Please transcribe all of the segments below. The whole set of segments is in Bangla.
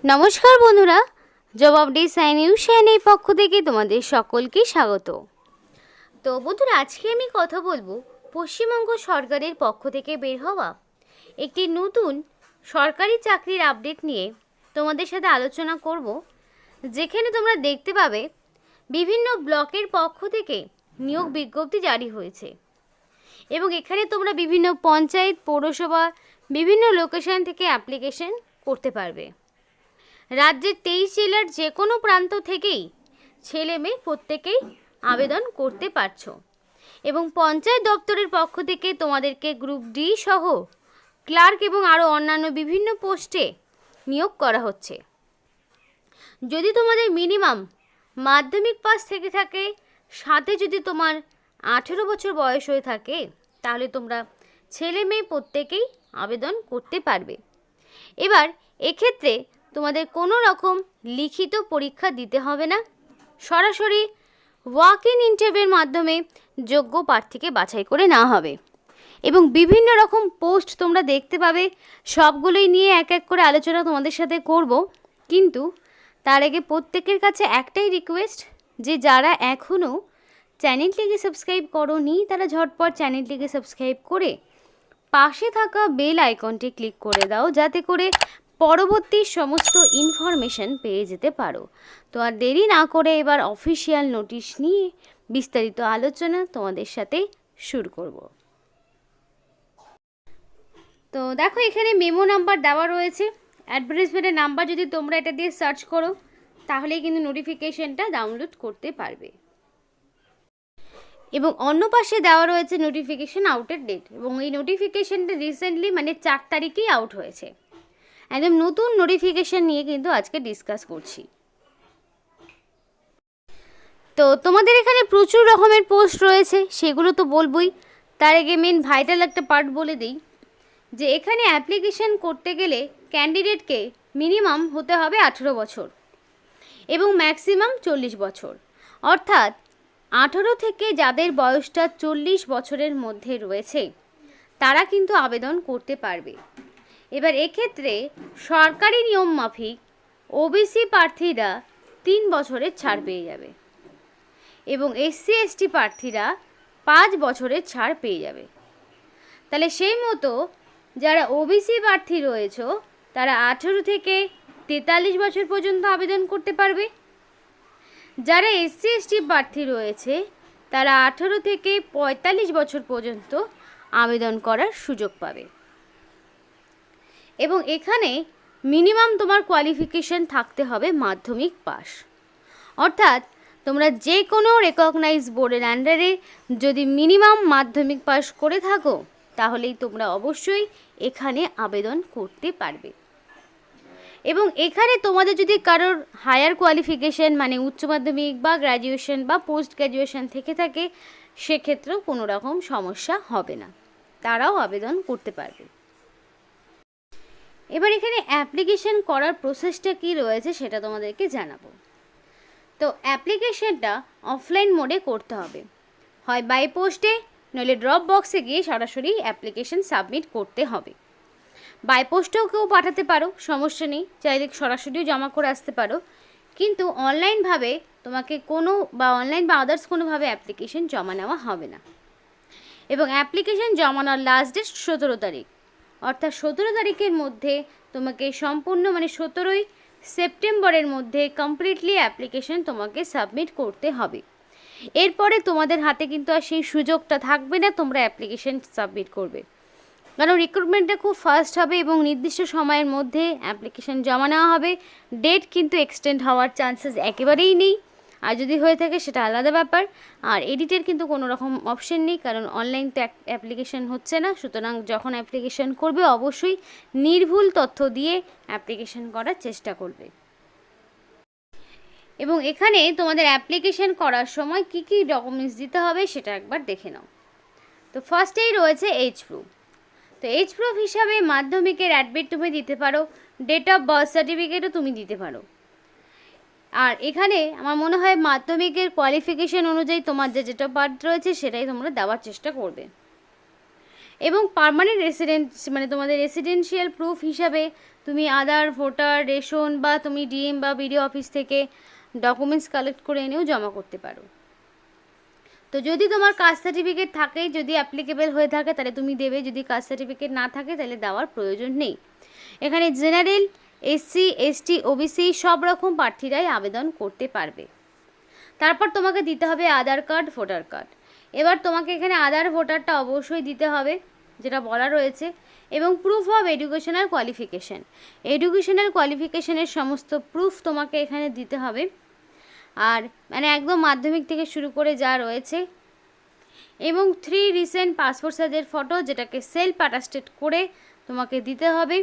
নমস্কার বন্ধুরা, জব আপডেট সাইনিউশনের পক্ষ থেকে তোমাদের সকলকে স্বাগত। তো বন্ধুরা, আজকে আমি কথা বলবো পশ্চিমবঙ্গ সরকারের পক্ষ থেকে বের হওয়া একটি নতুন সরকারি চাকরির আপডেট নিয়ে তোমাদের সাথে আলোচনা করব, যেখানে তোমরা দেখতে পাবে বিভিন্ন ব্লকের পক্ষ থেকে নিয়োগ বিজ্ঞপ্তি জারি হয়েছে এবং এখানে তোমরা বিভিন্ন পঞ্চায়েত, পৌরসভা, বিভিন্ন লোকেশন থেকে অ্যাপ্লিকেশন করতে পারবে। রাজ্যের 23 জেলার যে কোনো প্রান্ত থেকেই ছেলে মেয়ে প্রত্যেকেই আবেদন করতে পারছো এবং পঞ্চায়েত দপ্তরের পক্ষ থেকে তোমাদেরকে গ্রুপ ডি সহ ক্লার্ক এবং আরও অন্যান্য বিভিন্ন পোস্টে নিয়োগ করা হচ্ছে। যদি তোমাদের মিনিমাম মাধ্যমিক পাস থেকে থাকে, সাথে যদি তোমার 18 বছর বয়স হয়ে থাকে, তাহলে তোমরা ছেলে মেয়ে প্রত্যেকেই আবেদন করতে পারবে। এবার এক্ষেত্রে তোমাদের কোনো রকম লিখিত পরীক্ষা দিতে হবে না, সরাসরি ওয়াক ইন ইন্টারভিউর মাধ্যমে যোগ্য প্রার্থীকে বাছাই করে নেওয়া হবে এবং বিভিন্ন রকম পোস্ট তোমরা দেখতে পাবে। সবগুলোই নিয়ে এক এক করে আলোচনা তোমাদের সাথে করব, কিন্তু তার আগে প্রত্যেকের কাছে একটাই রিকোয়েস্ট, যে যারা এখনও চ্যানেলটিকে সাবস্ক্রাইব করোনি তারা ঝটপট চ্যানেলটিকে সাবস্ক্রাইব করে পাশে থাকা বেল আইকনটি ক্লিক করে দাও, যাতে করে পরবর্তী সমস্ত ইনফরমেশন পেয়ে যেতে পারো। তো আর দেরি না করে এবার অফিসিয়াল নোটিশ নিয়ে বিস্তারিত আলোচনা তোমাদের সাথে শুরু করব। তো দেখো, এখানে মেমো নাম্বার দেওয়া রয়েছে। অ্যাডভার্টাইজমেন্টের নাম্বার যদি তোমরা এটা দিয়ে সার্চ করো, তাহলেই কিন্তু নোটিফিকেশনটা ডাউনলোড করতে পারবে। এবং অন্য পাশে দেওয়া রয়েছে নোটিফিকেশন আউটের ডেট, এবং এই নোটিফিকেশনটা রিসেন্টলি 4 তারিখেই আউট হয়েছে। একদম নতুন নোটিফিকেশন নিয়ে কিন্তু আজকে ডিসকাস করছি। তো তোমাদের এখানে প্রচুর রকমের পোস্ট রয়েছে, সেগুলো তো বলবই। তার আগে মেন ভাইটাল একটা পার্ট বলে দিই, যে এখানে অ্যাপ্লিকেশন করতে গেলে ক্যান্ডিডেটকে মিনিমাম হতে হবে 18 বছর এবং ম্যাক্সিমাম 40 বছর। অর্থাৎ 18 থেকে যাদের বয়সটা 40 বছরের মধ্যে রয়েছে তারা কিন্তু আবেদন করতে পারবে। এবার এক্ষেত্রে সরকারি নিয়ম মাফিক ওবিসি প্রার্থীরা 3 বছরের ছাড় পেয়ে যাবে এবং এসসি এসটি প্রার্থীরা 5 বছরের ছাড় পেয়ে যাবে। তাহলে সেই মতো যারা ওবিসি প্রার্থী রয়েছে তারা 18 থেকে 43 বছর পর্যন্ত আবেদন করতে পারবে। যারা এসসি এসটি প্রার্থী রয়েছে তারা 18 থেকে 45 বছর পর্যন্ত আবেদন করার সুযোগ পাবে। এবং এখানে মিনিমাম তোমার কোয়ালিফিকেশন থাকতে হবে মাধ্যমিক পাস। অর্থাৎ তোমরা যে কোনো রেকগনাইজ বোর্ডের আন্ডারে যদি মিনিমাম মাধ্যমিক পাস করে থাকো, তাহলেই তোমরা অবশ্যই এখানে আবেদন করতে পারবে। এবং এখানে তোমাদের যদি কারোর হায়ার কোয়ালিফিকেশন উচ্চ মাধ্যমিক বা গ্র্যাজুয়েশন বা পোস্ট গ্র্যাজুয়েশন থেকে থাকে, সেক্ষেত্রেও কোনো রকম সমস্যা হবে না, তারাও আবেদন করতে পারবে। এবার এখানে অ্যাপ্লিকেশন করার প্রসেসটা কী রয়েছে সেটা তোমাদেরকে জানাবো। তো অ্যাপ্লিকেশনটা অফলাইন মোডে করতে হবে, হয় বাই পোস্টে, নইলে ড্রপ বক্সে গিয়ে সরাসরি অ্যাপ্লিকেশন সাবমিট করতে হবে। বাই পোস্টেও কেউ পাঠাতে পারো, সমস্যা নেই, চাইলে সরাসরিও জমা করে আসতে পারো, কিন্তু অনলাইনভাবে তোমাকে অনলাইন বা আদার্স কোনোভাবে অ্যাপ্লিকেশন জমা নেওয়া হবে না। এবং অ্যাপ্লিকেশন জমানোর লাস্ট ডেট 17 তারিখ, অর্থাৎ 17 তারিখের মধ্যে তোমাকে সম্পূর্ণ 17ই সেপ্টেম্বরের মধ্যে কমপ্লিটলি অ্যাপ্লিকেশন তোমাকে সাবমিট করতে হবে। এরপরে তোমাদের হাতে কিন্তু আর সেই সুযোগটা থাকবে না তোমরা অ্যাপ্লিকেশন সাবমিট করবে, কারণ রিক্রুটমেন্টটা খুব ফাস্ট হবে এবং নির্দিষ্ট সময়ের মধ্যে অ্যাপ্লিকেশন জমা নেওয়া হবে। ডেট কিন্তু এক্সটেন্ড হওয়ার চান্সেস একেবারেই নেই, আর যদি হয়ে থাকে সেটা আলাদা ব্যাপার। আর এডিটের কিন্তু কোনো রকম অপশন নেই, কারণ অনলাইন তো অ্যাপ্লিকেশন হচ্ছে না। সুতরাং যখন অ্যাপ্লিকেশন করবে অবশ্যই নির্ভুল তথ্য দিয়ে অ্যাপ্লিকেশন করার চেষ্টা করবে। এবং এখানে তোমাদের অ্যাপ্লিকেশন করার সময় কি কি ডকুমেন্টস দিতে হবে সেটা একবার দেখে নাও। তো ফার্স্টেই রয়েছে এজ প্রুফ। তো এজ প্রুফ হিসাবে মাধ্যমিকের অ্যাডমিট তুমি দিতে পারো, ডেট অফ বার্থ সার্টিফিকেটও তুমি দিতে পারো। আর এখানে আমার মনে হয় মাধ্যমিকের কোয়ালিফিকেশন অনুযায়ী তোমার যে ডেট অফ বার্থ রয়েছে সেটাই তোমরা দেওয়ার চেষ্টা করবে। এবং পার্মানেন্ট রেসিডেন্ট মানে তোমাদের রেসিডেন্সিয়াল প্রুফ হিসাবে তুমি আধার, ভোটার, রেশন বা তুমি ডিএম বা বিডিও অফিস থেকে ডকুমেন্টস কালেক্ট করে এনেও জমা করতে পারো। তো যদি তোমার কাস্ট সার্টিফিকেট থাকে, যদি অ্যাপ্লিকেবল হয়ে থাকে তাহলে তুমি দেবে, যদি কাস্ট সার্টিফিকেট না থাকে তাহলে দেওয়ার প্রয়োজন নেই। এখানে জেনারেল, এসসি, এসটি, ওবিসি সব রকম প্রার্থীরাই আবেদন করতে পারবে। তারপর তোমাকে দিতে হবে আধার কার্ড, ভোটার কার্ড। এবার তোমাকে এখানে আধার, ভোটারটা অবশ্যই দিতে হবে, যেটা বলা রয়েছে, এবং proof of educational qualification. Educational কোয়ালিফিকেশানের সমস্ত প্রুফ তোমাকে এখানে দিতে হবে, আর মানে একদম মাধ্যমিক থেকে শুরু করে যা রয়েছে, এবং 3 রিসেন্ট পাসপোর্ট সাইজের ফটো, যেটাকে সেলফ অ্যাটাস্টেড করে তোমাকে দিতে হবে।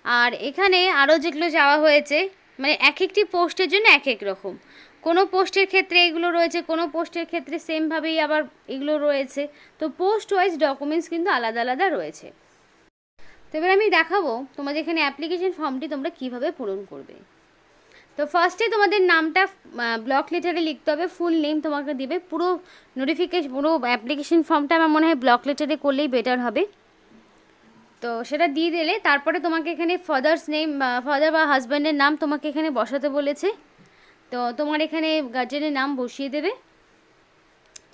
আর এখানে আরও যেগুলো চাওয়া হয়েছে, মানে এক একটি পোস্টের জন্য এক এক রকম, কোনো পোস্টের ক্ষেত্রে এগুলো রয়েছে, কোনো পোস্টের ক্ষেত্রে সেমভাবেই আবার এগুলো রয়েছে। তো পোস্ট ওয়াইজ ডকুমেন্টস কিন্তু আলাদা আলাদা রয়েছে। তো এবার আমি দেখাবো তোমাদের এখানে অ্যাপ্লিকেশন ফর্মটি তোমরা কিভাবে পূরণ করবে। তো ফার্স্টে তোমাদের নামটা ব্লক লেটারে লিখতে হবে, ফুল নেম তোমাকে দিবে। পুরো পুরো অ্যাপ্লিকেশন ফর্মটা আমার মনে হয় ব্লক লেটারে করলেই বেটার হবে। তো সেটা দিয়ে দিলে তারপরে তোমাকে এখানে ফাদার্স নেম, ফাদার বা হাজব্যান্ডের নাম তোমাকে এখানে বসাতে বলেছে। তো তোমার এখানে গার্জেনের নাম বসিয়ে দেবে।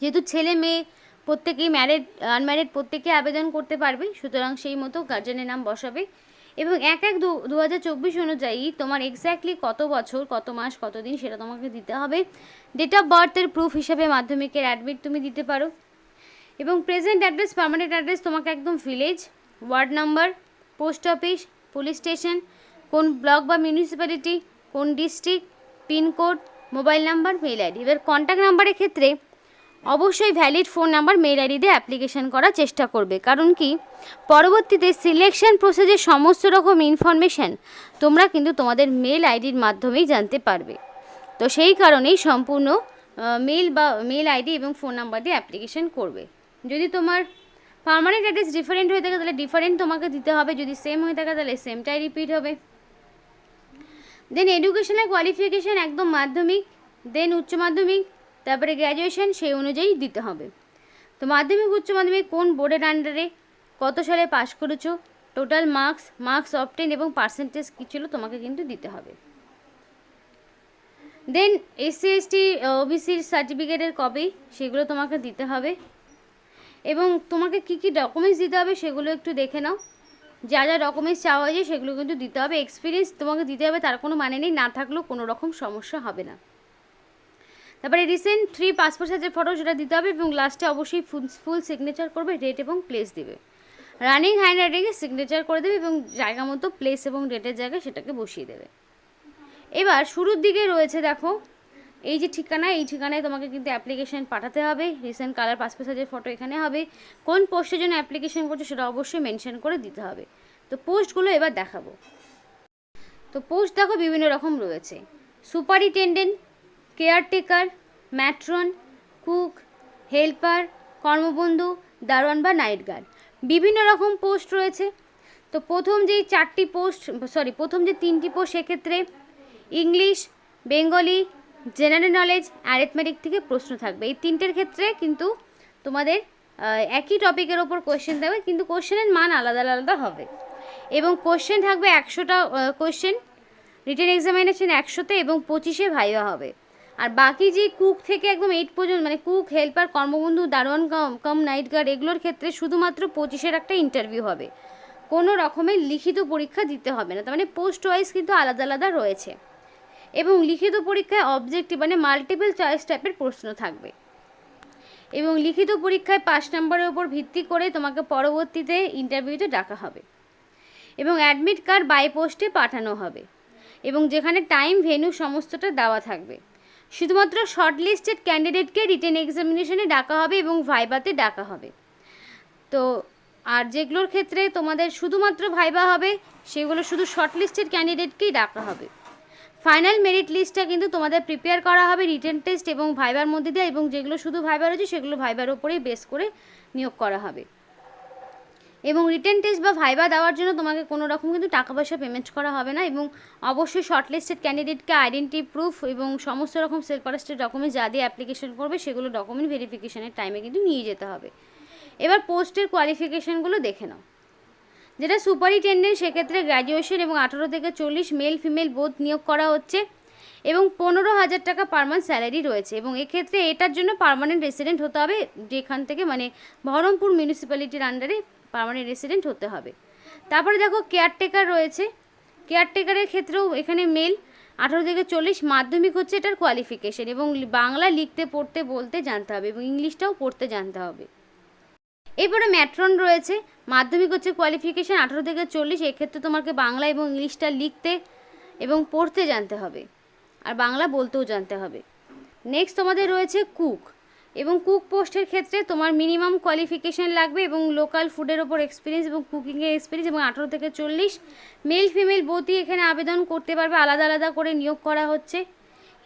যেহেতু ছেলে মেয়ে প্রত্যেকেই ম্যারিড আনম্যারিড প্রত্যেকেই আবেদন করতে পারবে, সুতরাং সেই মতো গার্জেনের নাম বসাবে। এবং 1/1/2024 অনুযায়ী তোমার এক্স্যাক্টলি কত বছর, কত মাস, কত দিন সেটা তোমাকে দিতে হবে। ডেট অফ বার্থের প্রুফ হিসাবে মাধ্যমিকের অ্যাডমিট তুমি দিতে পারো। এবং প্রেজেন্ট অ্যাড্রেস, পার্মানেন্ট অ্যাড্রেস তোমাকে একদম village, ward number, post office, police station, কোন ব্লক বা মিউনিসিপ্যালিটি, কোন district, pincode, mobile number, mail ID. এবার কন্ট্যাক্ট নাম্বারের ক্ষেত্রে অবশ্যই valid phone number, mail ID দিয়ে অ্যাপ্লিকেশন করার চেষ্টা করবে। কারণ কি, পরবর্তীতে সিলেকশন প্রসেসের সমস্ত রকম ইনফরমেশান তোমরা কিন্তু তোমাদের মেল আইডির মাধ্যমেই জানতে পারবে। তো সেই কারণেই সম্পূর্ণ মেল আইডি এবং ফোন নাম্বার দিয়ে অ্যাপ্লিকেশন করবে। যদি তোমার পার্মানেন্ট অ্যাড্রেস ডিফারেন্ট হয়ে থাকে তাহলে ডিফারেন্ট তোমাকে দিতে হবে, যদি সেম হয়ে থাকে তাহলে সেমটাই রিপিট হবে। দেন এডুকেশনাল কোয়ালিফিকেশান একদম মাধ্যমিক, দেন উচ্চ মাধ্যমিক, তারপরে গ্র্যাজুয়েশন, সেই অনুযায়ী দিতে হবে। তো মাধ্যমিক, উচ্চ মাধ্যমিক কোন বোর্ডের আন্ডারে, কত সালে পাস করেছো, টোটাল মার্কস অবটেন এবং পার্সেন্টেজ কী ছিল তোমাকে কিন্তু দিতে হবে। দেন এসসি, এসটি, ওবিসির সার্টিফিকেটের কপি, সেগুলো তোমাকে দিতে হবে। এবং তোমাকে কী কী ডকুমেন্টস দিতে হবে সেগুলো একটু দেখে নাও। যা যা ডকুমেন্টস চাওয়া হয়েছে সেগুলো কিন্তু দিতে হবে। এক্সপিরিয়েন্স তোমাকে দিতে হবে, তার কোনো মানে নেই, না থাকলেও কোনো রকম সমস্যা হবে না। তারপরে রিসেন্ট 3 পাসপোর্ট সাইজের ফটো সেটা দিতে হবে, এবং লাস্টে অবশ্যই ফুল সিগনেচার করবে, ডেট এবং প্লেস দিবে। রানিং হ্যান্ড রাইটিংয়ে সিগনেচার করে দেবে এবং জায়গা মতো প্লেস এবং ডেটের জায়গায় সেটাকে বসিয়ে দেবে। এবার শুরুর দিকে রয়েছে দেখো এই যে ঠিকানা, এই ঠিকানায় তোমাকে কিন্তু অ্যাপ্লিকেশন পাঠাতে হবে। রিসেন্ট কালার পাসপোর্ট সাইজের ফটো এখানে হবে। কোন পোস্টের জন্য অ্যাপ্লিকেশন করছো সেটা অবশ্যই মেনশন করে দিতে হবে। তো পোস্টগুলো এবার দেখাবো। তো পোস্ট দেখো বিভিন্ন রকম রয়েছে, superintendent, caretaker, matron, cook, helper, কর্মবন্ধু, দারোয়ান বা নাইট গার্ড, বিভিন্ন রকম পোস্ট রয়েছে। তো প্রথম যে 3টি পোস্ট সেক্ষেত্রে English, Bengali, general knowledge, arithmetic থেকে প্রশ্ন থাকবে। এই 3টের ক্ষেত্রে কিন্তু তোমাদের একই টপিকের ওপর কোয়েশ্চেন দেবে, কিন্তু কোয়েশ্চেনের মান আলাদা আলাদা হবে। এবং কোয়েশ্চেন থাকবে 100টা কোয়েশ্চেন, রিটেন এক্সামিনেশন 100তে, এবং 25-এ ভাইভা হবে। আর বাকি যে কুক থেকে একদম 8 পর্যন্ত, মানে কুক, হেল্পার, কর্মবন্ধু, দারোয়ান কাম নাইট গার্ড, এগুলোর ক্ষেত্রে শুধুমাত্র 25-এর একটা ইন্টারভিউ হবে, কোনো রকমের লিখিত পরীক্ষা দিতে হবে না। তার মানে পোস্ট ওয়াইজ কিন্তু আলাদা আলাদা রয়েছে। এবং লিখিত পরীক্ষায় অবজেক্টিভ মানে মাল্টিপল চয়েস টাইপের প্রশ্ন থাকবে। এবং লিখিত পরীক্ষায় 5 নম্বরের উপর ভিত্তি করে তোমাকে পরবর্তীতে ইন্টারভিউতে ডাকা হবে। এবং অ্যাডমিট কার্ড বাই পোস্টে পাঠানো হবে, এবং যেখানে টাইম, ভেন্যু সমস্তটা দেওয়া থাকবে। শুধুমাত্র শর্টলিস্টেড ক্যান্ডিডেটকে রিটেন এক্সামিনেশনে ডাকা হবে এবং ভাইভাতে ডাকা হবে। তো আর যেগুলোর ক্ষেত্রে তোমাদের শুধুমাত্র ভাইভা হবে সেগুলো শুধু শর্টলিস্টেড ক্যান্ডিডেটকেই ডাকা হবে। ফাইনাল মেরিট লিস্টটা কিন্তু তোমাদের প্রিপেয়ার করা হবে রিটেন টেস্ট এবং ভাইবার মধ্যে দিয়ে, এবং যেগুলো শুধু ভাইবার রয়েছে সেগুলো ভাইবার ওপরেই বেস করে নিয়োগ করা হবে। এবং রিটেন টেস্ট বা ভাইবা দেওয়ার জন্য তোমাকে কোনো রকম কিন্তু টাকা পয়সা পেমেন্ট করা হবে না। এবং অবশ্যই শর্টলিস্টেড ক্যান্ডিডেটকে আইডেন্টি প্রুফ এবং সমস্ত রকম সেলফ অ্যাটেস্টেড ডকুমেন্টস যা দিয়ে অ্যাপ্লিকেশন করবে সেগুলো ডকুমেন্ট ভেরিফিকেশনের টাইমে কিন্তু নিয়ে যেতে হবে। এবার পোস্টের কোয়ালিফিকেশানগুলো দেখে নাও। যেটা সুপারিনটেন্ডেন্ট সেক্ষেত্রে গ্র্যাজুয়েশন এবং 18 থেকে 40 মেল ফিমেল বোথ নিয়োগ করা হচ্ছে এবং 15,000 টাকা পার মান্থ স্যালারি রয়েছে এবং এক্ষেত্রে এটার জন্য পার্মানেন্ট রেসিডেন্ট হতে হবে, যেখান থেকে মানে বহরমপুর মিউনিসিপ্যালিটির আন্ডারে পার্মানেন্ট রেসিডেন্ট হতে হবে। তারপরে দেখো কেয়ারটেকার রয়েছে, কেয়ারটেকারের ক্ষেত্রেও এখানে মেল 18 থেকে 40, মাধ্যমিক হচ্ছে এটার কোয়ালিফিকেশন এবং বাংলা লিখতে পড়তে বলতে জানতে হবে এবং ইংলিশটাও পড়তে জানতে হবে। এরপরে ম্যাট্রন রয়েছে, মাধ্যমিক হচ্ছে কোয়ালিফিকেশান 18 থেকে 40, এক্ষেত্রে তোমাকে বাংলা এবং ইংলিশটা লিখতে এবং পড়তে জানতে হবে আর বাংলা বলতেও জানতে হবে। নেক্সট তোমাদের রয়েছে কুক, এবং কুক পোস্টের ক্ষেত্রে তোমার মিনিমাম কোয়ালিফিকেশান লাগবে এবং লোকাল ফুডের ওপর এক্সপিরিয়েন্স এবং কুকিংয়ের এক্সপিরিয়েন্স এবং 18 থেকে 40 মেল ফিমেল বোথই এখানে আবেদন করতে পারবে, আলাদা আলাদা করে নিয়োগ করা হচ্ছে।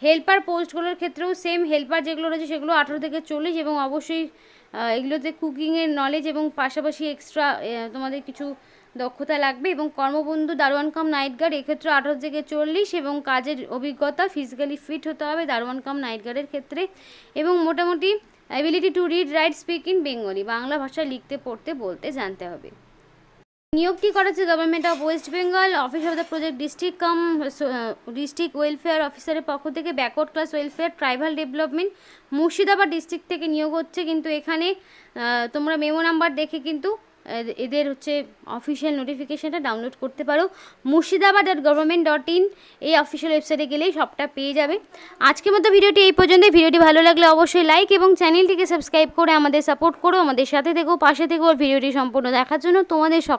হেল্পার পোস্টগুলোর ক্ষেত্রেও সেম, হেল্পার যেগুলো রয়েছে সেগুলো 18 থেকে 40 এবং অবশ্যই এগুলোতে কুকিংয়ের নলেজ এবং পাশাপাশি এক্সট্রা তোমাদের কিছু দক্ষতা লাগবে। এবং কর্মবন্ধু দারোয়ান কাম নাইট গার্ড এক্ষেত্রে 18 থেকে 40 এবং কাজের অভিজ্ঞতা, ফিজিক্যালি ফিট হতে হবে দারোয়ান কাম নাইট গার্ডের ক্ষেত্রে এবং মোটামুটি ability to read write speak in Bengali, Bangla ভাষা লিখতে পড়তে বলতে জানতে হবে। নিয়োগটি করা হচ্ছে government of West Bengal, office of the project district welfare অফিসারের পক্ষ থেকে, backward class welfare tribal development, Murshidabad district থেকে নিয়োগ হচ্ছে। কিন্তু এখানে তোমরা মেমো নাম্বার দেখে কিন্তু এদের হচ্ছে অফিসিয়াল নোটিফিকেশানটা ডাউনলোড করতে পারো। murshidabad.government.in এই অফিসিয়াল ওয়েবসাইটে গেলেই সবটা পেয়ে যাবে। আজকের মতো ভিডিওটি এই পর্যন্ত। ভিডিওটি ভালো লাগলে অবশ্যই লাইক এবং চ্যানেলটিকে সাবস্ক্রাইব করে আমাদের সাপোর্ট করো, আমাদের সাথে থেকো, পাশে থেকো। ভিডিওটি সম্পূর্ণ দেখার জন্য তোমাদের সকল